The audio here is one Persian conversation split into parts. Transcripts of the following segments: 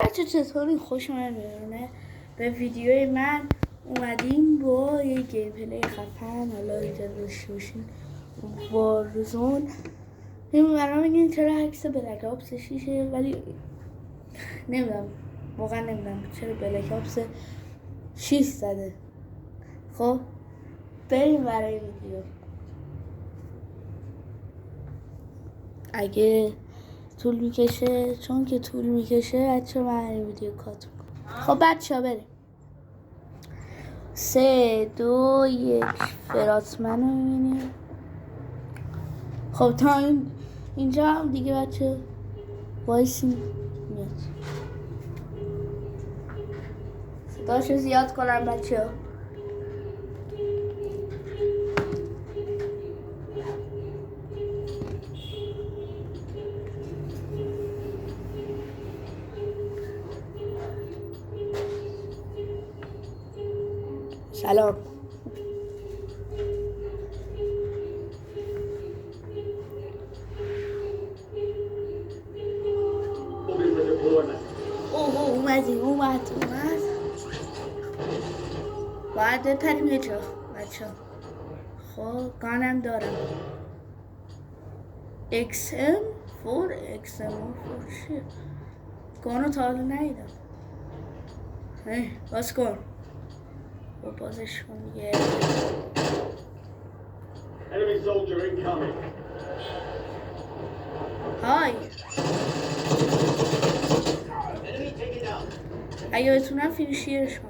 بچه چطوری؟ خوش اومدین به ویدیوی من. اومدیم با یه گیم پلی خفن. حالا اینجا داشته باشین وارزون. این برام میگین چرا عکس بلک آپس 6 ولی نمیدونم، واقعا نمیدونم چرا بلک آپس 6 زده. خب بریم برای ویدیو. اگه طول میکشه، چون که طول میکشه بچه من این ویدیو کات میکنم. خب بچه ها بریم. 3 2 1 فراتمن رو میبینیم. خب تا اینجا هم دیگه بچه وایسین میاد. صداشو زیاد کنم بچه ها. سلام. اومد باید بپریم یه جا بچه ها. خب گانم دارم XM4 چیه؟ گانو تا حالا ندیدم. باز کن. و بازش کن دیگه. های اگه بتونم فینیشیرش کنم.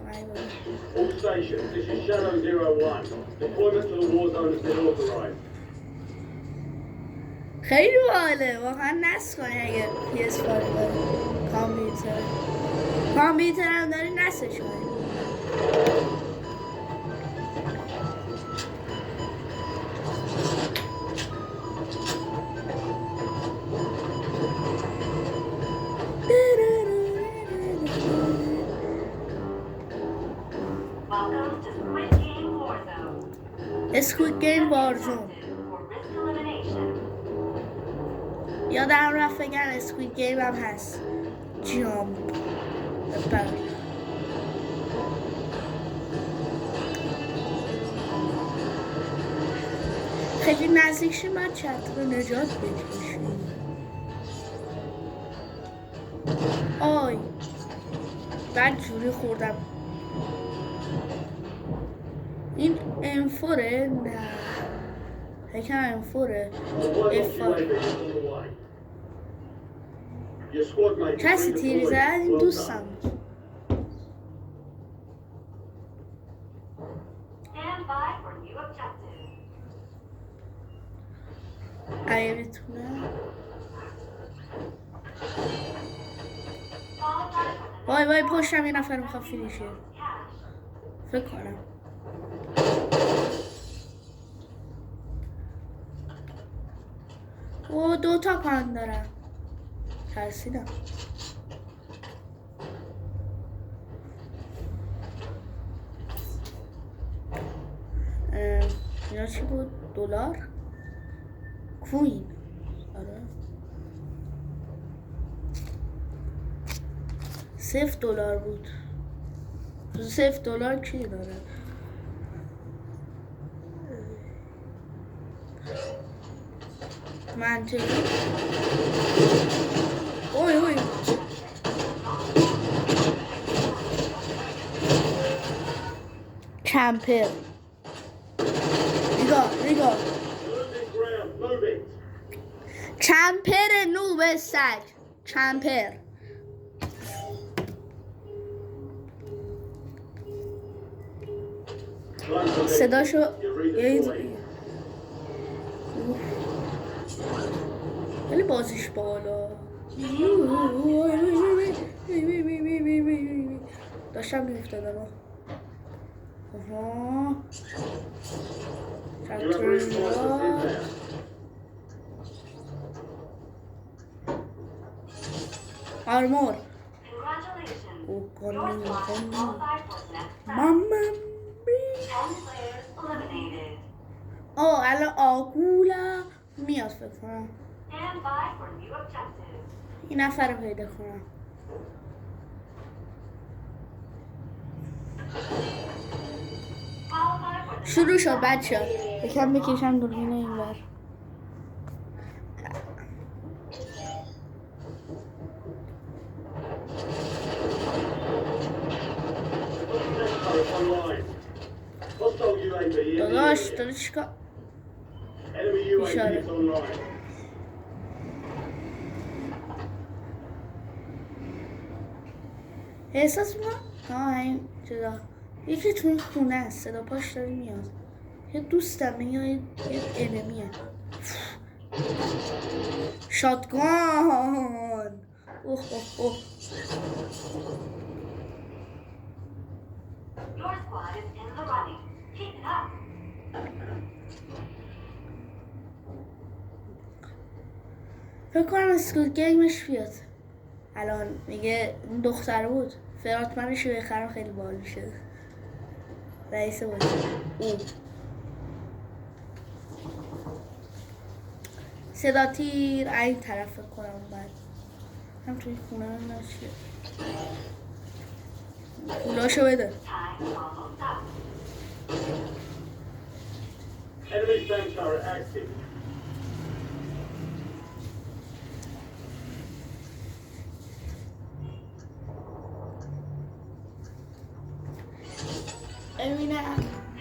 خیلی باحاله واقعا. نصب کنی اگه PS4 داری، کامپیوتر هم داری نصبش کنی. اسکوید گیم وارزون. یادم رفت بگم اسکوید گیم هم هست. جامپ خیلی نزدیک شیم. من چند رو نجات بکشیم. آی بعد جوری خوردم. این انفوره؟ نه فکرم انفوره. کسی تیری زد؟ این دوستم. اگه بتونم. وای پشتم یه نفر میخواد فینیشه فکر کنم. او 2 تا کان دارم. ترسیدم. اینا چی بود؟ دلار؟ کوین. آره $0 بود. $0 کی داره؟ منطقی. اوی کمپر. نگاه کمپر نوب سگ. کمپر صداشو ولی بازیش بالا. داشتم میفتادم. آرمور. الان آگولا میاد فکر کنم. این نفر رو پیدا کنم. شروع شد بچه یکم بکشم دوربین اینور. داداش چیکار اشاره احساس میکنم این چرا یکی تو این خونه است صدا پاش داره میاد. یه دوستمه یا یه انمیه. شاتگان اوه اوه اوه. فکر کنم اسکوت گیمش بیاد الان. میگه اون دختر بود فراتمنش رو بخرم خیلی باحال شد. رئیس بود او صدا تیر این طرف فکر کنم. بعد هم توی خونه هم نشید پولاشو بده. Enemy tank turret active.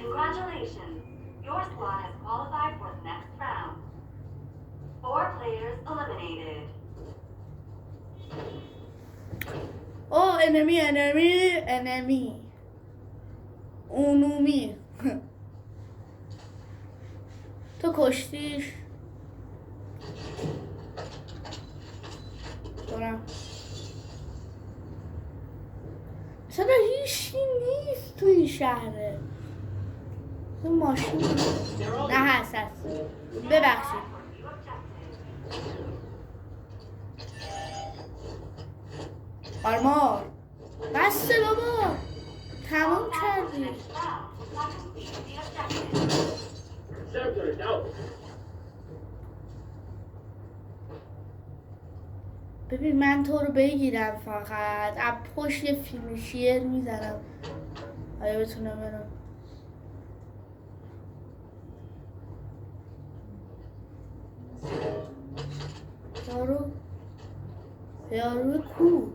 Congratulations. Your squad has qualified for the next round. 4 players eliminated. Oh, enemy. اونومی. تو کشتیش. دارم. چرا هیچی نیست توی این شهره؟ تو ماشین نه هست ببخشید. آرمار بسته بابا تمام کردی. ببین من تو رو بگیرم فقط از پشت یه فیلم میزنم. آیا بتونم برم یارو کو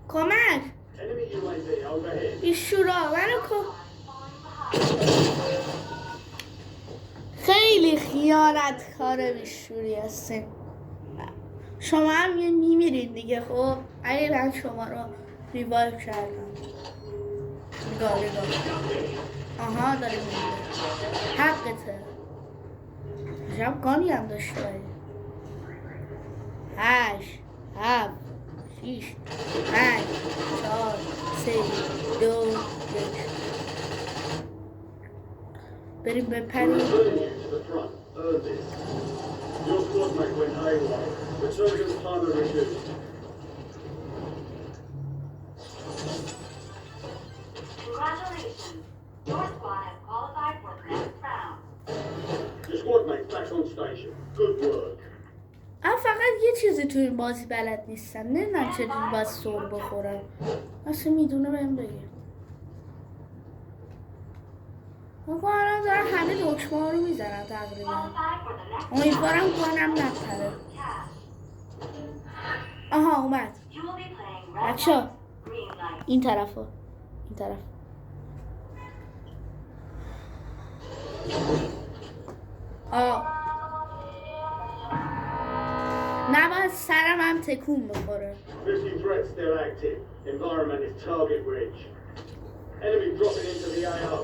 کمک بیشورا منو خیلی خیانتکار بیشوری هستیم. شما هم یه میمیرین دیگه. خب اگه من شما رو ریوایو کردم نگاه آها داره میمیره حقته. عجب گانی هم داشته باید. 8 7 6 5 4 3 2 1 بریم بپریم. Your squad mate went AWOL. Resurgence timer reduced. Congratulations. Your squad has qualified for the next round. Your squad mate's back on station. Good work. فقط یه چیزی تو این بازی بلد نیستم. نمیدونم چجوری باید سر بخورم. اصلا میدونه بهم بگه. الان دارم همه دکمه ها رو میزنم تقریبا. امیدوارم گانم نپره. آها اومد بچه ها این طرف نباید سرم هم تکون بخوره. Missing threat still active. Environment is target rich. Enemy dropping into the AO.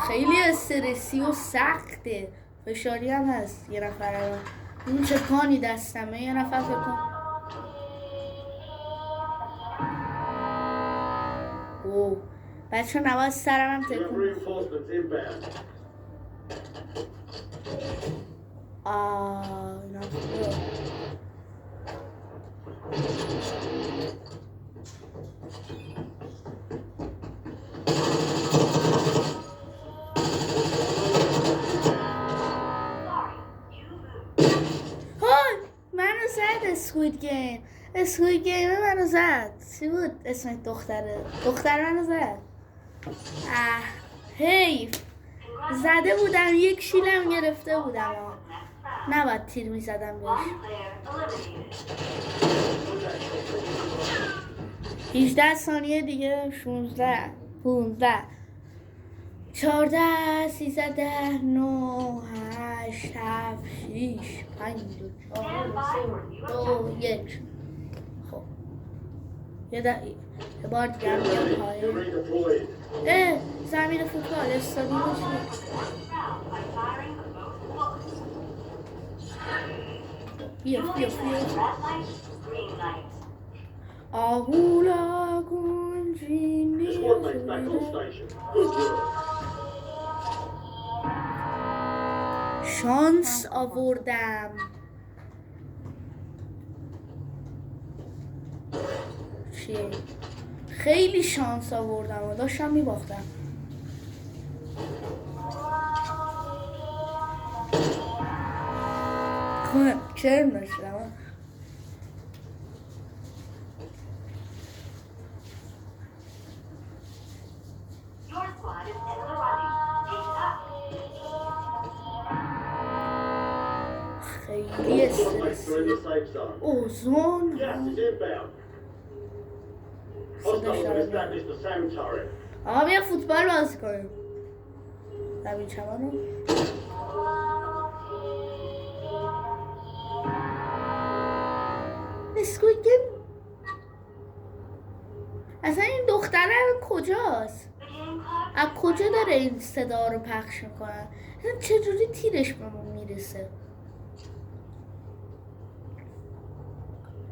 خیلی استرسی و سخته. فشاری هم هست. یه نفر الان این چه کانی دستمه. یه نفر فکر کن بچه نواز سرم هم We have تکون. reinforcements inbound. اینا خوبه. Sorry, you moved. های منو زد اسکوید گیم منو زد. چی بود اسم دختر منو زد. حیف زده بودم یک شیلم گرفته بودم. نباید تیر میزدم بهش. One player eliminated. 18 ثانیه دیگه. 16 15 14 13 9 8 7 6 5 4 3 2 1. خب یه بار دیگه هم میام You're پایین. redeployed. زمین فوتبال استادیوم Round چیه؟ by firing the most bullets. بیا You will بیا enter بیا red light, green light. آهولا گنجینی The squad mates back on station. Good. شانس آوردم. چیه؟ خیلی شانس آوردم و داشتم میباختم. چرا نشدم؟ Your squad is in the running. Take it up. خیلی All squad mates are in the استرسی. safe zone. اوزون Gas is inbound. Hostiles have established the SAM turret. آقا بیا فوتبال بازی کنیم. زمین چمنو اسکوید گیم. اصلا این دختره کجاست؟ The game clock. از کجا داره این صدا رو پخش میکنن؟ چجوری تیرش به ما میرسه؟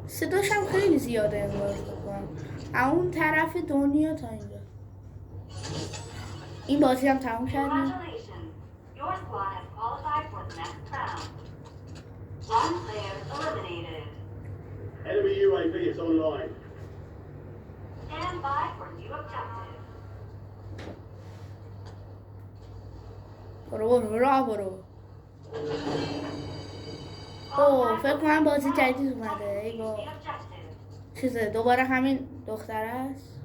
صداش هم خیلی زیاده انگار بکنم اون طرف دنیا تا اینجا. این بازی هم تموم کردیم. Congratulations. Your squad has qualified for the next round. One player eliminated. Enemy UAV is online. Stand by for new objective. برو راه برو. اوه فکر کنم بازی جدید اومده. ای با The objective. چیزه دوباره همین دختر است.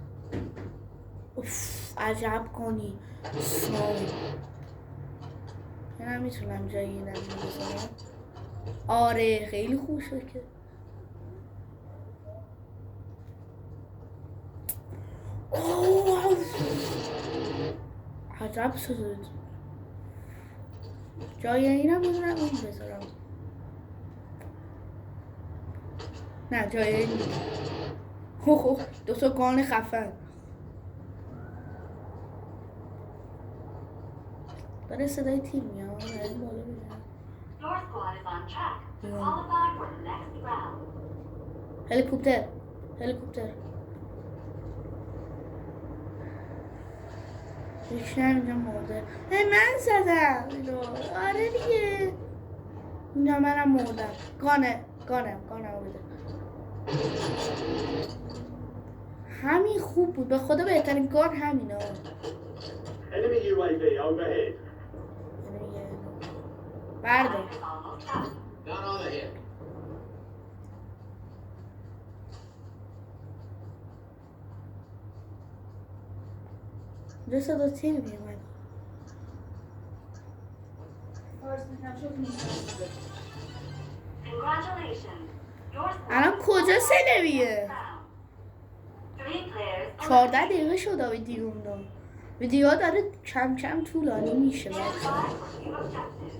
اوف عجب کنی سنو. من میتونم جایی اینم بزنم. آره خیلی خوب شد که اوه عجب شد. جای اینم بزنم اون بذارم. نه جای این دو تا گان خفن داره صدای تیر میاد. این بالا بزنم. Your squad is on track to qualify for the next round. هلیکوپتر یکی اینجا مرده. من زدم اینو. آره دیگه اینجا منم مردم. گانم بده. همین خوب بود به خدا. بهترین گان همینا. Enemy UAV overhead. بردار. Time is almost up. Down on the hip. اینجا صدا تیر میومد. Congratulations. Your squad الان کجا سلویه؟ round. 3 players 14 eliminated. دقیقه شد ویدیو داره کم کم طولانی میشه. Stand by for new objective.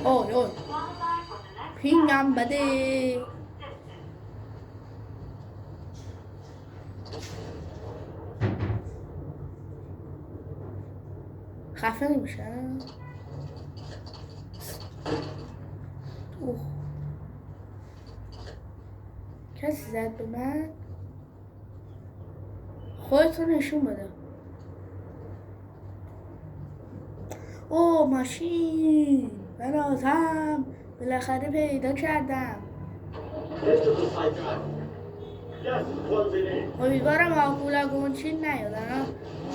اوه Qualify for the next پینگم round. بده. Distance. خفه نمیشن. اوه کسی زد به من؟ خودتون نشون بده. اوه ماشین برازم بالاخره پیدا کردم. Get to the safe zone. Gas is closing in. امیدوارم آقولا گونچین نیادن.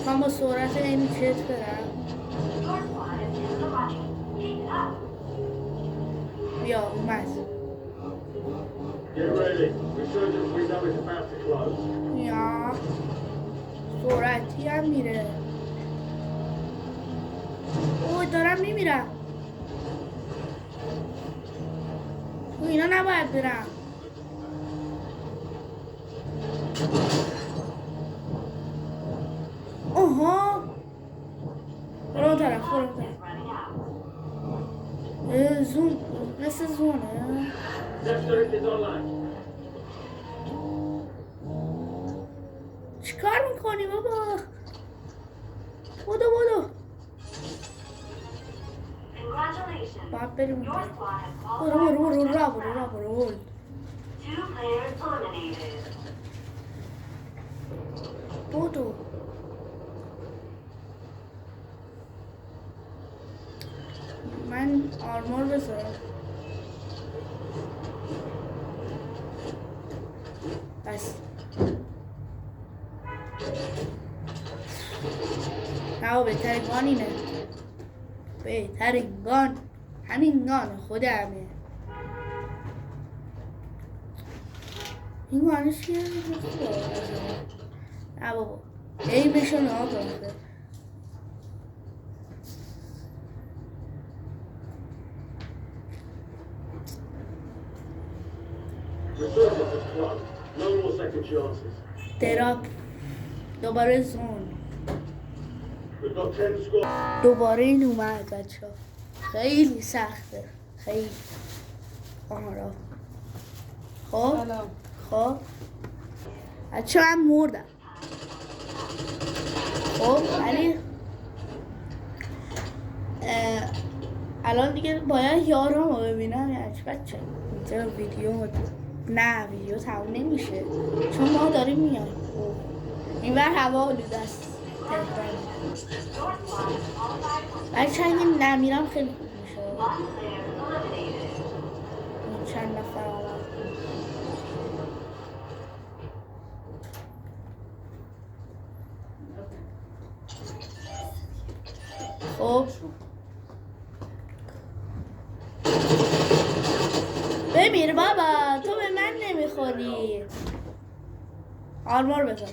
من با سرعت این جت برم. Your squad is in the running. Keep it up. بیا اومد. Get ready. Resurgence window is about to close. یا سرعتی هم میره. اوه دارم میمیرم. تو اینا نباید برم. اوها برو اون طرف برو اون طرف. Is running out. زون مثل زونه. Dexter is online. چیکار میکنی بابا؟ بدو Congratulations. باید بریم Your squad has برو qualified برو for the برو را next برو را round. برو 2 players eliminated. بدو من آرمور بذارم. بس نه بهترین گان اینه. بهترین گان همین گان خودمه. این گانش که نه بابا ایمشو نها کنه. Resurgence is closed. No more second chances. دراپ دوباره زون. We've got 10 squads. دوباره این اومد بچه ها. خیلی سخته خیلی. آره خب خب بچه هم مردم. خب ولی الان دیگه باید یارم رو ببینم. یعنی بچه اینجا ویدیو تموم نمیشه چون ما داریم میایم. این بر هوا آلوده است تهران. بچه اگه نمیرم خیلی خوب میشه. One player eliminated. این چند نفر آمد. خب بمیر بابا تو به من نمیخوری. آرمور بذار.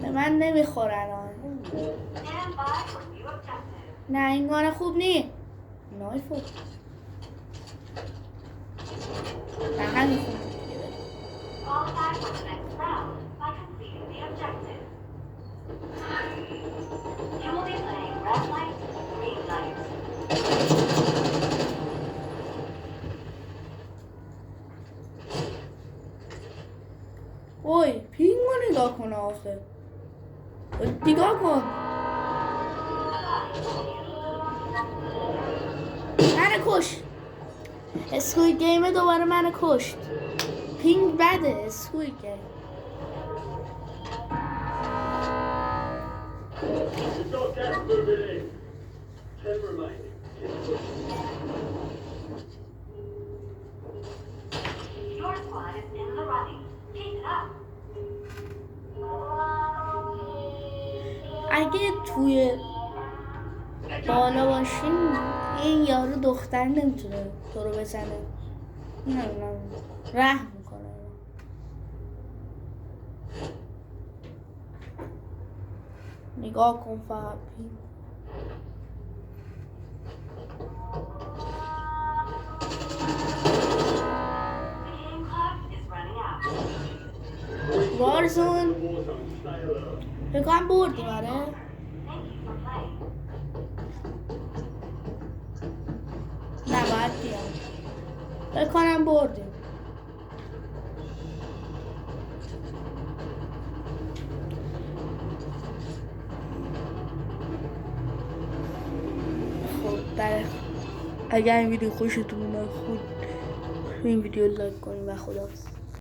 به من نمیخورن. Stand by for new objective. نه این گانه خوب نی. نایفو نه همین خوب نی. Qualify for the next round by completing the objective. You will be playing red light, green light. وای پینگ رو نگاه کن آخه. نگاه کن من کش. اسکوید گیم دوباره من کشت. پینگ بده اسکوید گیم. We've got gas moving in. 10 remaining. Keep pushing. Your squad is in the running. Keep it up. اگه توی بالا باشین این یارو دختر نمیتونه تو رو بزنه. نه رحم میکنه. نگاه کن فقط پینگ. The game clock is running out. وارزون The war zone. Stay alert. فکر کنم بردیم آره. Thank you for playing. نه باید بیام. فکر کنم بردیم. خب اگر این ویدیو خوشتون اومد این ویدیو لایک کنید و خداحافظ.